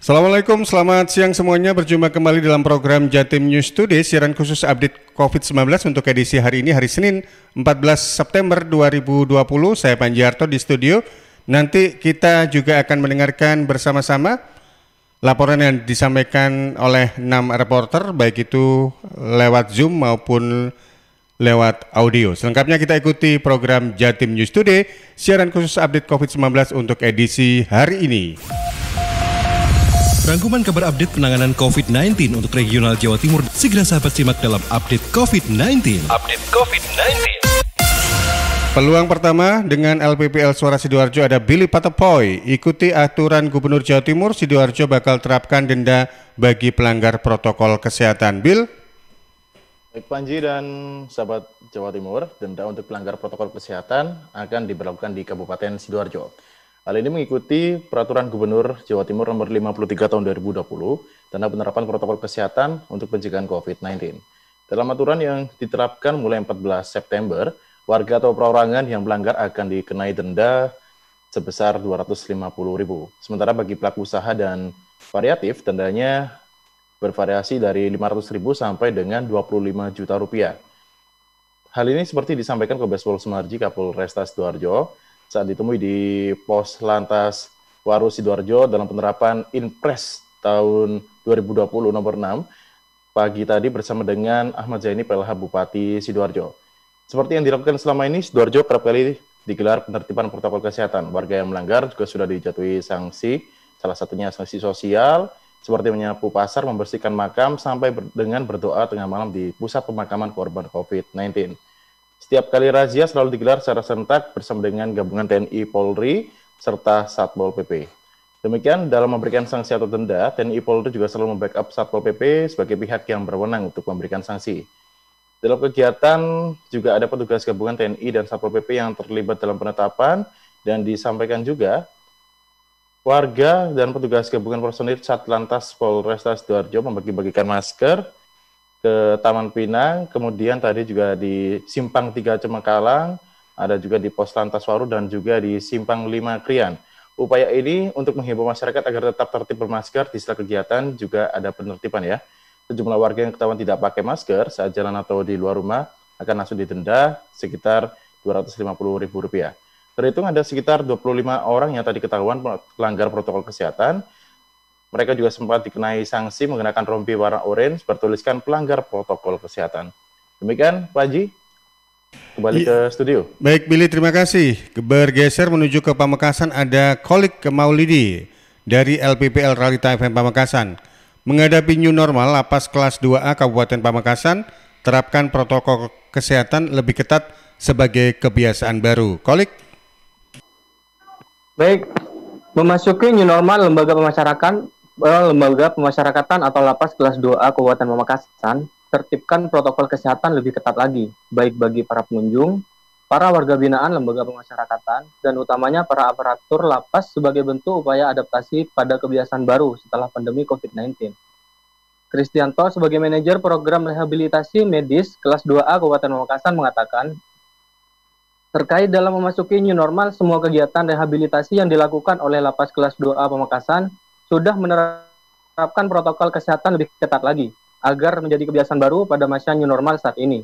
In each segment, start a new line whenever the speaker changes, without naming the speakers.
Assalamualaikum, selamat siang semuanya. Berjumpa kembali dalam program Jatim News Today, siaran khusus update COVID-19 untuk edisi hari ini, hari Senin 14 September 2020. Saya Panji Harto di studio. Nanti kita juga akan mendengarkan bersama-sama laporan yang disampaikan oleh 6 reporter, baik itu lewat Zoom maupun lewat audio. Selengkapnya kita ikuti program Jatim News Today, siaran khusus update COVID-19 untuk edisi hari ini.
Rangkuman kabar update penanganan COVID-19 untuk regional Jawa Timur segera sahabat simak dalam update COVID-19.
Peluang pertama dengan LPPL Suara Sidoarjo ada Billy Patapoy. Ikuti aturan Gubernur Jawa Timur, Sidoarjo bakal terapkan denda bagi pelanggar protokol kesehatan. Bill?
Baik Panji dan sahabat Jawa Timur, denda untuk pelanggar protokol kesehatan akan diberlakukan di Kabupaten Sidoarjo. Hal ini mengikuti Peraturan Gubernur Jawa Timur Nomor 53 Tahun 2020 tentang penerapan protokol kesehatan untuk pencegahan COVID-19. Dalam aturan yang diterapkan mulai 14 September, warga atau perorangan yang melanggar akan dikenai denda sebesar Rp250.000. Sementara bagi pelaku usaha dan variatif, dendanya bervariasi dari Rp500.000 sampai dengan Rp25 juta. Hal ini seperti disampaikan Kombes Pol Sumarji, Kapolresta Sidoarjo, saat ditemui di Pos Lantas Waru Sidoarjo dalam penerapan Inpres tahun 2020 nomor 6 pagi tadi bersama dengan Ahmad Zaini, PLH Bupati Sidoarjo. Seperti yang dilakukan selama ini, Sidoarjo kerap kali digelar penertiban protokol kesehatan. Warga yang melanggar juga sudah dijatuhi sanksi, salah satunya sanksi sosial, seperti menyapu pasar, membersihkan makam, sampai dengan berdoa tengah malam di pusat pemakaman korban COVID-19. Setiap kali razia selalu digelar secara serentak bersama dengan gabungan TNI Polri serta Satpol PP. Demikian, dalam memberikan sanksi atau denda, TNI Polri juga selalu membackup Satpol PP sebagai pihak yang berwenang untuk memberikan sanksi. Dalam kegiatan juga ada petugas gabungan TNI dan Satpol PP yang terlibat dalam penetapan, dan disampaikan juga warga dan petugas gabungan personil Satlantas Polresta Sidoarjo membagi-bagikan masker ke Taman Pinang, kemudian tadi juga di Simpang 3 Cemekalang, ada juga di Pos Lantas Waru dan juga di Simpang 5 Krian. Upaya ini untuk menghimbau masyarakat agar tetap tertib bermasker di sela kegiatan juga ada penertiban ya. Sejumlah warga yang ketahuan tidak pakai masker saat jalan atau di luar rumah akan langsung didenda sekitar Rp250.000. Terhitung ada sekitar 25 orang yang tadi ketahuan pelanggar protokol kesehatan. Mereka juga sempat dikenai sanksi menggunakan rompi warna oranye bertuliskan pelanggar protokol kesehatan. Demikian, Pak Haji, kembali ke studio.
Baik, Billy, terima kasih. Bergeser menuju ke Pamekasan, ada Kolik Maulidi dari LPPL Realita FM Pamekasan. Menghadapi new normal, Lapas kelas 2A Kabupaten Pamekasan terapkan protokol kesehatan lebih ketat sebagai kebiasaan baru. Kolik?
Baik, memasuki new normal, lembaga pemasyarakatan atau Lapas kelas 2A Kabupaten Pamekasan tertibkan protokol kesehatan lebih ketat lagi, baik bagi para pengunjung, para warga binaan lembaga pemasyarakatan, dan utamanya para aparatur Lapas sebagai bentuk upaya adaptasi pada kebiasaan baru setelah pandemi COVID-19. Kristianto sebagai manajer program rehabilitasi medis kelas 2A Kabupaten Pamekasan mengatakan, terkait dalam memasuki new normal, semua kegiatan rehabilitasi yang dilakukan oleh Lapas kelas 2A Pamekasan sudah menerapkan protokol kesehatan lebih ketat lagi, agar menjadi kebiasaan baru pada masa new normal saat ini.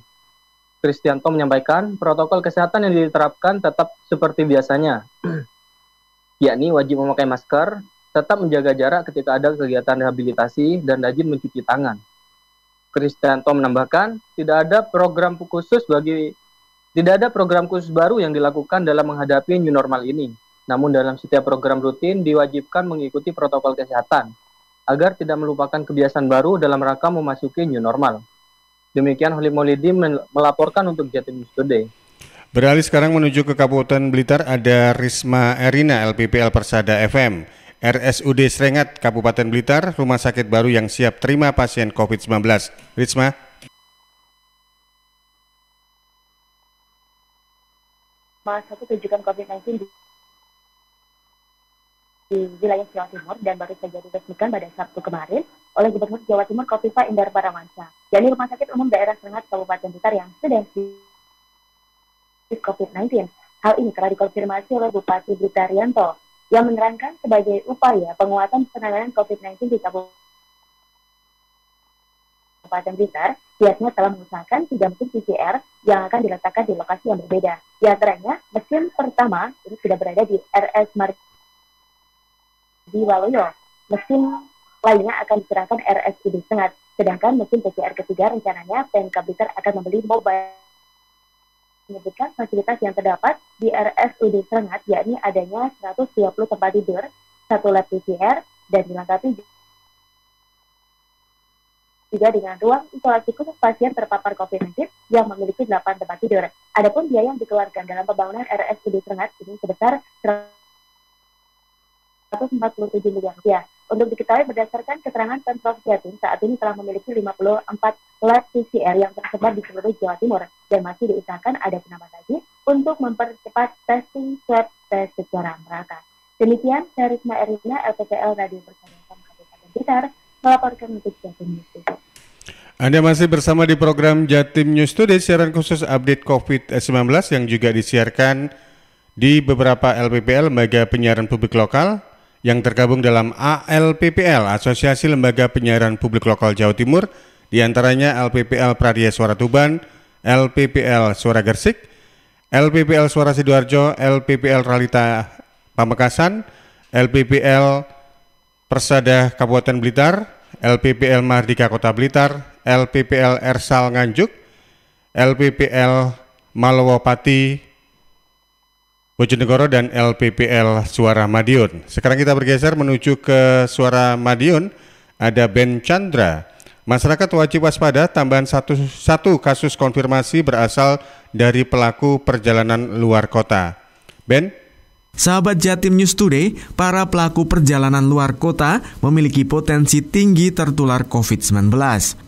Kristianto menyampaikan, protokol kesehatan yang diterapkan tetap seperti biasanya, yakni wajib memakai masker, tetap menjaga jarak ketika ada kegiatan rehabilitasi, dan rajin mencuci tangan. Kristianto menambahkan, tidak ada program khusus baru yang dilakukan dalam menghadapi new normal ini. Namun dalam setiap program rutin diwajibkan mengikuti protokol kesehatan agar tidak melupakan kebiasaan baru dalam rangka memasuki new normal. Demikian Kolik Maulidi melaporkan untuk Jatim News Today.
Beralih sekarang menuju ke Kabupaten Blitar, ada Risma Erina LPPL Persada FM. RSUD Srengat Kabupaten Blitar, rumah sakit baru yang siap terima pasien COVID-19. Risma?
Satu rujukan COVID-19 di wilayah Jawa Timur dan baru saja diresmikan pada Sabtu kemarin oleh Gubernur Jawa Timur Khofifah Indar Parawansa, yakni Rumah Sakit Umum Daerah Srengat Kabupaten Blitar yang sedang COVID-19. Hal ini telah dikonfirmasi oleh Bupati Blitar Yanto yang menerangkan sebagai upaya penguatan penanganan COVID-19 di Kabupaten Blitar, pihaknya telah mengusahakan 3 mesin PCR yang akan diletakkan di lokasi yang berbeda. Di antaranya, mesin pertama ini sudah berada di RS Mardiwaluyo. Mesin lainnya akan diserahkan RSUD Sengat. Sedangkan mesin PCR ketiga rencananya PMK Blitar akan membeli mobile. Menyebutkan fasilitas yang terdapat di RSUD Sengat, yakni adanya 120 tempat tidur, 1 lab PCR, dan dilengkapi juga dengan ruang isolasi khusus pasien terpapar COVID-19 yang memiliki 8 tempat tidur. Adapun biaya yang dikeluarkan dalam pembangunan RSUD Sengat ini sebesar 147 miliar rupiah. Untuk diketahui berdasarkan keterangan Pemprov Jatim, saat ini telah memiliki 54 lab PCR yang tersebar di seluruh Jawa Timur dan masih diusahakan ada penambahan lagi untuk mempercepat testing swab test secara merata. Demikian, saya Risma Erina, LPPL Radio Persahabatan Kabupaten Blitar, melaporkan untuk Jatim News Today.
Anda masih bersama di program Jatim News Today, siaran khusus update COVID-19 yang juga disiarkan di beberapa LPPL, lembaga penyiaran publik lokal, yang tergabung dalam ALPPL, Asosiasi Lembaga Penyiaran Publik Lokal Jawa Timur, diantaranya LPPL Pradia Suara Tuban, LPPL Suara Gersik, LPPL Suara Sidoarjo, LPPL Ralita Pamekasan, LPPL Persada Kabupaten Blitar, LPPL Mardika Kota Blitar, LPPL Ersal Nganjuk, LPPL Malowopati Bojonegoro, dan LPPL Suara Madiun. Sekarang kita bergeser menuju ke Suara Madiun. Ada Ben Chandra. Masyarakat wajib waspada, tambahan satu kasus konfirmasi berasal dari pelaku perjalanan luar kota. Ben?
Sahabat Jatim News Today, para pelaku perjalanan luar kota memiliki potensi tinggi tertular COVID-19.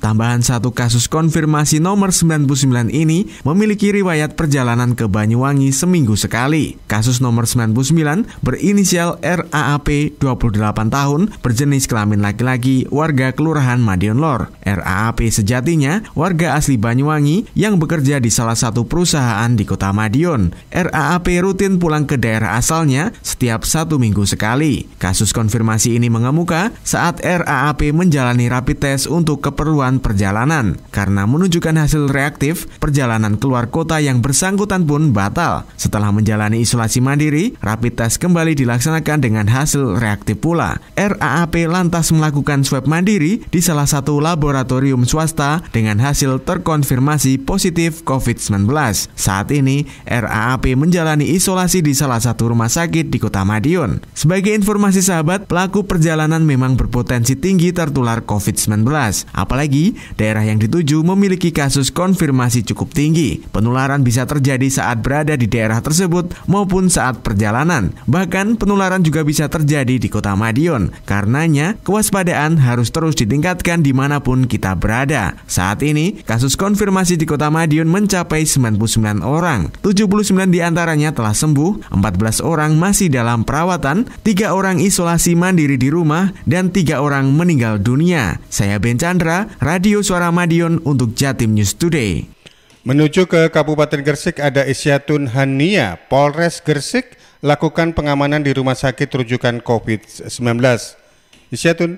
Tambahan satu kasus konfirmasi nomor 99 ini memiliki riwayat perjalanan ke Banyuwangi seminggu sekali. Kasus nomor 99 berinisial RAAP 28 tahun, berjenis kelamin laki-laki, warga Kelurahan Madiun Lor. RAAP sejatinya warga asli Banyuwangi yang bekerja di salah satu perusahaan di Kota Madiun. RAAP rutin pulang ke daerah asal setiap 1 minggu sekali. Kasus konfirmasi ini mengemuka saat RAAP menjalani rapid test untuk keperluan perjalanan. Karena menunjukkan hasil reaktif, perjalanan keluar kota yang bersangkutan pun batal. Setelah menjalani isolasi mandiri, rapid test kembali dilaksanakan dengan hasil reaktif pula. RAAP lantas melakukan swab mandiri di salah satu laboratorium swasta dengan hasil terkonfirmasi positif COVID-19. Saat ini, RAAP menjalani isolasi di salah satu rumah sakit di Kota Madiun. Sebagai informasi sahabat, pelaku perjalanan memang berpotensi tinggi tertular COVID-19. Apalagi daerah yang dituju memiliki kasus konfirmasi cukup tinggi. Penularan bisa terjadi saat berada di daerah tersebut maupun saat perjalanan. Bahkan penularan juga bisa terjadi di Kota Madiun. Karenanya, kewaspadaan harus terus ditingkatkan dimanapun kita berada. Saat ini, kasus konfirmasi di Kota Madiun mencapai 99 orang. 79 diantaranya telah sembuh, 14 orang masih dalam perawatan, 3 orang isolasi mandiri di rumah, dan 3 orang meninggal dunia. Saya Ben Chandra, Radio Suara Madiun untuk Jatim News Today.
Menuju ke Kabupaten Gersik, ada Isyatun Hania. Polres Gersik lakukan pengamanan di rumah sakit rujukan COVID-19. Isyatun.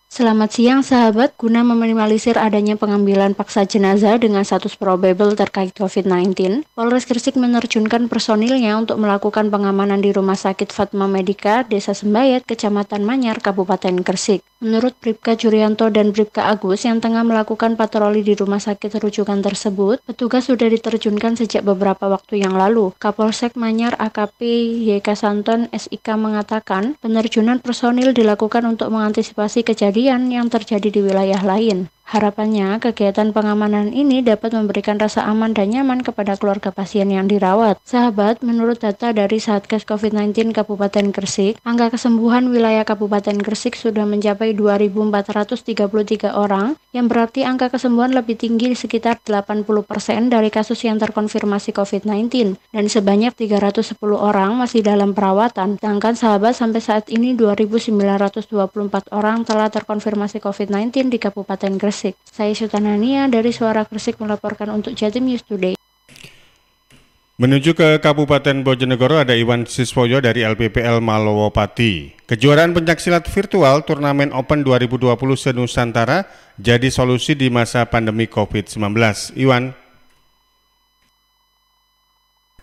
Selamat siang sahabat, guna meminimalisir adanya pengambilan paksa jenazah dengan status probable terkait COVID-19, Polres Gersik menerjunkan personilnya untuk melakukan pengamanan di Rumah Sakit Fatma Medika, Desa Sembayat, Kecamatan Manyar, Kabupaten Gersik. Menurut Bribka Jurianto dan Bribka Agus yang tengah melakukan patroli di rumah sakit rujukan tersebut, petugas sudah diterjunkan sejak beberapa waktu yang lalu. Kapolsek Manyar AKP YK Santon SIK mengatakan, penerjunan personil dilakukan untuk mengantisipasi kejadian yang terjadi di wilayah lain. Harapannya, kegiatan pengamanan ini dapat memberikan rasa aman dan nyaman kepada keluarga pasien yang dirawat. Sahabat, menurut data dari Satgas COVID-19 Kabupaten Gersik, angka kesembuhan wilayah Kabupaten Gersik sudah mencapai 2.433 orang, yang berarti angka kesembuhan lebih tinggi sekitar 80% dari kasus yang terkonfirmasi COVID-19, dan sebanyak 310 orang masih dalam perawatan. Sedangkan sahabat, sampai saat ini 2.924 orang telah terkonfirmasi COVID-19 di Kabupaten Gersik. Saya Sultanania dari Suara Gersik melaporkan untuk Jatim News Today.
Menuju ke Kabupaten Bojonegoro ada Iwan Siswoyo dari LPPL Malowopati. Kejuaraan pencaksilat virtual Turnamen Open 2020 se-Nusantara jadi solusi di masa pandemi COVID-19. Iwan.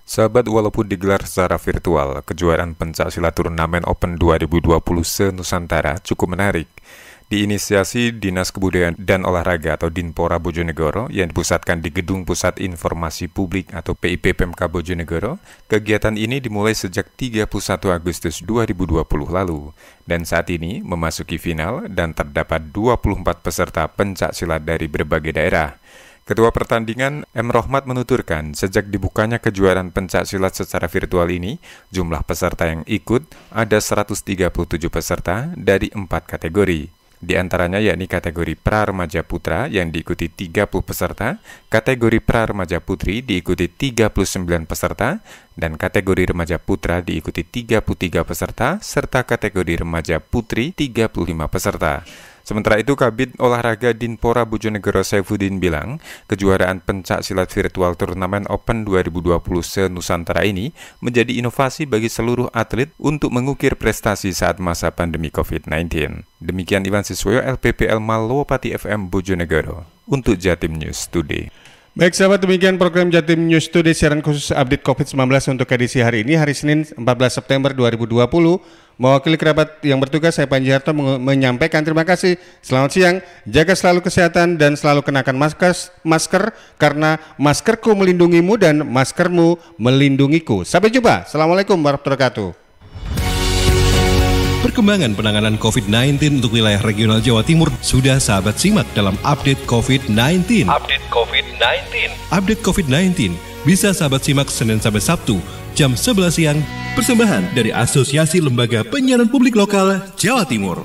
Sahabat, walaupun digelar secara virtual, kejuaraan pencaksilat Turnamen Open 2020 se-Nusantara cukup menarik. Diinisiasi Dinas Kebudayaan dan Olahraga atau Dinpora Bojonegoro yang dipusatkan di Gedung Pusat Informasi Publik atau PIP Pemka Bojonegoro, kegiatan ini dimulai sejak 31 Agustus 2020 lalu dan saat ini memasuki final dan terdapat 24 peserta pencaksilat dari berbagai daerah. Ketua pertandingan M. Rohmat menuturkan, sejak dibukanya kejuaraan pencaksilat secara virtual ini, jumlah peserta yang ikut ada 137 peserta dari 4 kategori. Di antaranya yakni kategori pra-remaja putra yang diikuti 30 peserta, kategori pra-remaja putri diikuti 39 peserta, dan kategori remaja putra diikuti 33 peserta, serta kategori remaja putri 35 peserta. Sementara itu, Kabid Olahraga Dinpora Bojonegoro Saifuddin bilang, kejuaraan pencaksilat virtual Turnamen Open 2020 se-Nusantara ini menjadi inovasi bagi seluruh atlet untuk mengukir prestasi saat masa pandemi COVID-19. Demikian Iwan Siswoyo, LPPL Malowopati FM Bojonegoro, untuk Jatim News Today.
Baik sahabat, demikian program Jatim News Today, siaran khusus update COVID-19 untuk edisi hari ini, hari Senin 14 September 2020. Mewakili kerabat yang bertugas, saya Panji Harto menyampaikan terima kasih. Selamat siang, jaga selalu kesehatan dan selalu kenakan masker karena maskerku melindungimu dan maskermu melindungiku. Sampai jumpa. Assalamualaikum warahmatullahi wabarakatuh.
Perkembangan penanganan COVID-19 untuk wilayah regional Jawa Timur sudah sahabat simak dalam update COVID-19. Update COVID-19 bisa sahabat simak Senin sampai Sabtu jam 11 siang. Persembahan dari Asosiasi Lembaga Penyiaran Publik Lokal Jawa Timur.